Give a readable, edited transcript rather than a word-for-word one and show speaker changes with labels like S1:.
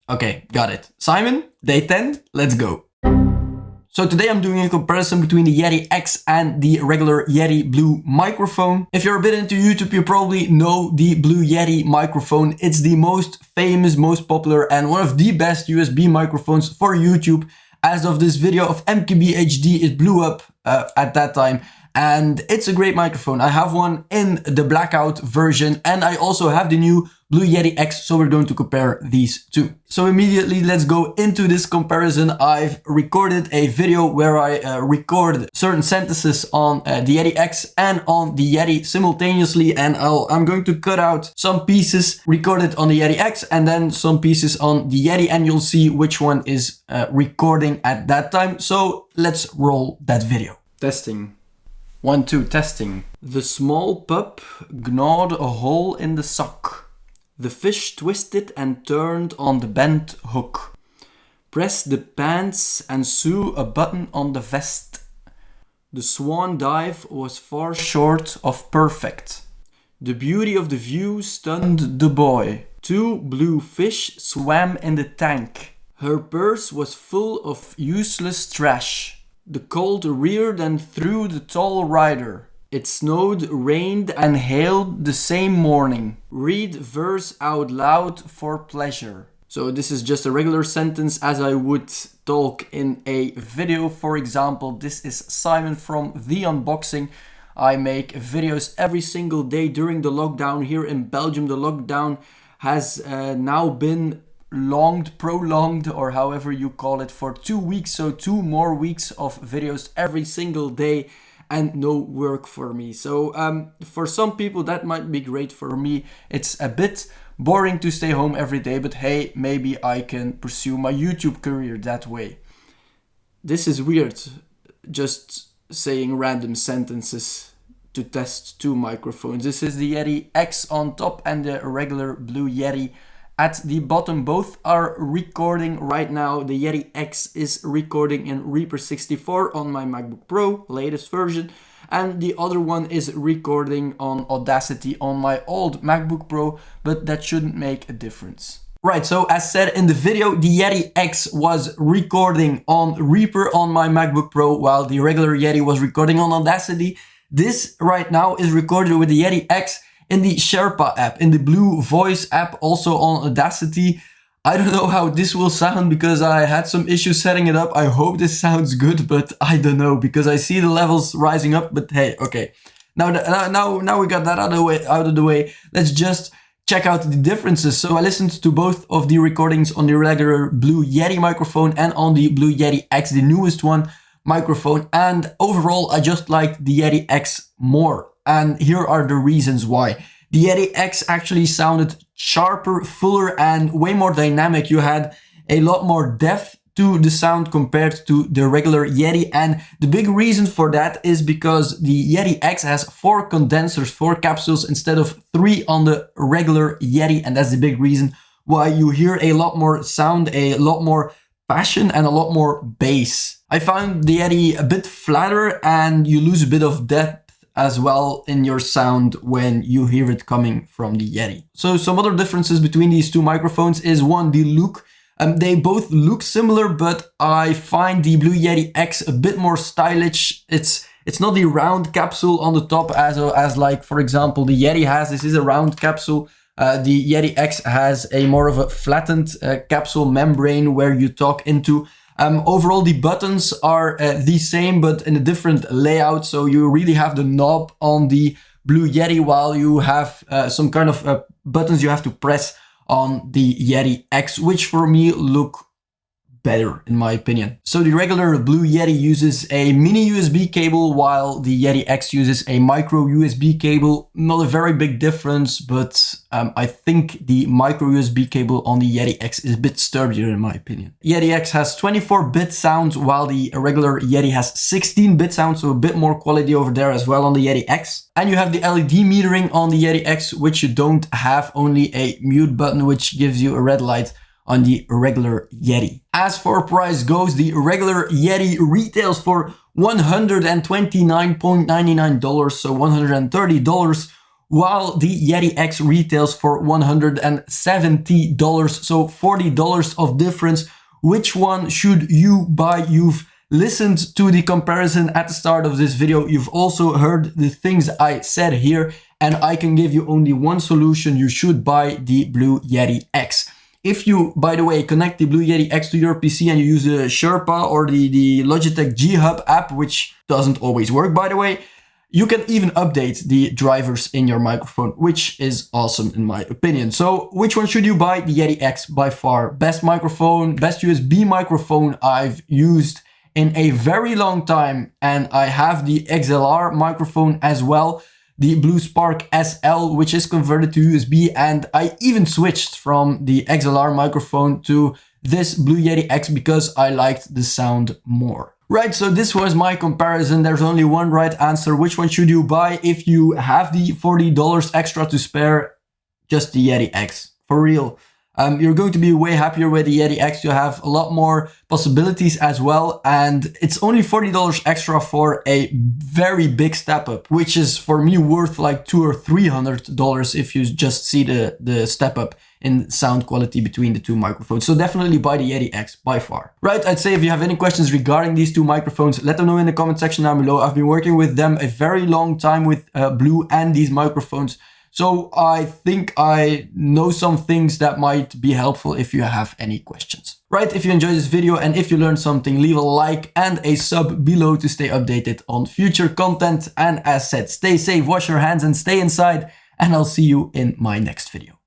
S1: Okay, got it. Simon, day 10, let's go. So today I'm doing a comparison between the Yeti X and the regular Yeti Blue microphone. If you're a bit into YouTube, you probably know the Blue Yeti microphone. It's the most famous, most popular, and one of the best USB microphones for YouTube. As of this video of MKBHD, it blew up at that time. And it's a great microphone. I have one in the blackout version, and I also have the new Blue Yeti X, so we're going to compare these two. So immediately let's go into this comparison. I've recorded a video where I record certain sentences on the Yeti X and on the Yeti simultaneously, and I'm going to cut out some pieces recorded on the Yeti X and then some pieces on the Yeti, and you'll see which one is recording at that time. So let's roll that video. Testing. 1, 2, testing. The small pup gnawed a hole in the sock. The fish twisted and turned on the bent hook. Press the pants and sew a button on the vest. The swan dive was far short of perfect. The beauty of the view stunned the boy. 2 blue fish swam in the tank. Her purse was full of useless trash. The colt reared and threw the tall rider. It snowed, rained and hailed the same morning. Read verse out loud for pleasure. So this is just a regular sentence as I would talk in a video. For example, this is Simon from THEUnboxing. I make videos every single day during the lockdown here in Belgium. The lockdown has now been prolonged, or however you call it, for 2 weeks. So 2 more weeks of videos every single day and no work for me. So for some people that might be great. For me, it's a bit boring to stay home every day, but hey, maybe I can pursue my YouTube career that way. This is weird, just saying random sentences to test 2 microphones. This is the Yeti X on top and the regular Blue Yeti at the bottom. Both are recording right now. The Yeti X is recording in Reaper 64 on my MacBook Pro, latest version. And the other one is recording on Audacity on my old MacBook Pro, but that shouldn't make a difference. Right, so as said in the video, the Yeti X was recording on Reaper on my MacBook Pro, while the regular Yeti was recording on Audacity. This right now is recorded with the Yeti X in the Sherpa app, in the Blue Voice app, also on Audacity. I don't know how this will sound because I had some issues setting it up. I hope this sounds good, but I don't know because I see the levels rising up. But hey, okay. Now we got that out of the way. Let's just check out the differences. So I listened to both of the recordings on the regular Blue Yeti microphone and on the Blue Yeti X, the newest one, microphone. And overall, I just liked the Yeti X more. And here are the reasons why. The Yeti X actually sounded sharper, fuller, and way more dynamic. You had a lot more depth to the sound compared to the regular Yeti. And the big reason for that is because the Yeti X has 4 condensers, 4 capsules instead of 3 on the regular Yeti. And that's the big reason why you hear a lot more sound, a lot more passion, and a lot more bass. I found the Yeti a bit flatter and you lose a bit of depth as well in your sound when you hear it coming from the Yeti. So some other differences between these 2 microphones is 1, the look. They both look similar, but I find the Blue Yeti X a bit more stylish. It's not the round capsule on the top as like, for example, the Yeti has. This is a round capsule. The Yeti X has a more of a flattened capsule membrane where you talk into. Overall, the buttons are the same, but in a different layout. So you really have the knob on the Blue Yeti, while you have some kind of buttons you have to press on the Yeti X, which for me look better in my opinion. So the regular Blue Yeti uses a mini USB cable, while the Yeti X uses a micro USB cable. Not a very big difference, but I think the micro USB cable on the Yeti X is a bit sturdier in my opinion. Yeti X has 24-bit sound, while the regular Yeti has 16-bit sound, so a bit more quality over there as well on the Yeti X. And you have the LED metering on the Yeti X, which you don't have, only a mute button, which gives you a red light on the regular Yeti. As for price goes, the regular Yeti retails for $129.99, so $130, while the Yeti X retails for $170, so $40 of difference. Which one should you buy? You've listened to the comparison at the start of this video. You've also heard the things I said here, and I can give you only one solution. You should buy the Blue Yeti X. If you, by the way, connect the Blue Yeti X to your PC and you use the Sherpa or the Logitech G Hub app, which doesn't always work, by the way, you can even update the drivers in your microphone, which is awesome in my opinion. So which one should you buy? The Yeti X, by far. Best microphone, best USB microphone I've used in a very long time. And I have the XLR microphone as well, the Blue Spark SL, which is converted to USB. And I even switched from the XLR microphone to this Blue Yeti X because I liked the sound more. Right, so this was my comparison. There's only one right answer. Which one should you buy? If you have the $40 extra to spare, just the Yeti X, for real. You're going to be way happier with the Yeti X. You have a lot more possibilities as well. And it's only $40 extra for a very big step up, which is for me worth like $200 or $300 if you just see the step up in sound quality between the two microphones. So definitely buy the Yeti X by far. Right, I'd say if you have any questions regarding these two microphones, let them know in the comment section down below. I've been working with them a very long time with Blue and these microphones. So I think I know some things that might be helpful if you have any questions. Right, if you enjoyed this video and if you learned something, leave a like and a sub below to stay updated on future content. And as said, stay safe, wash your hands and stay inside. And I'll see you in my next video.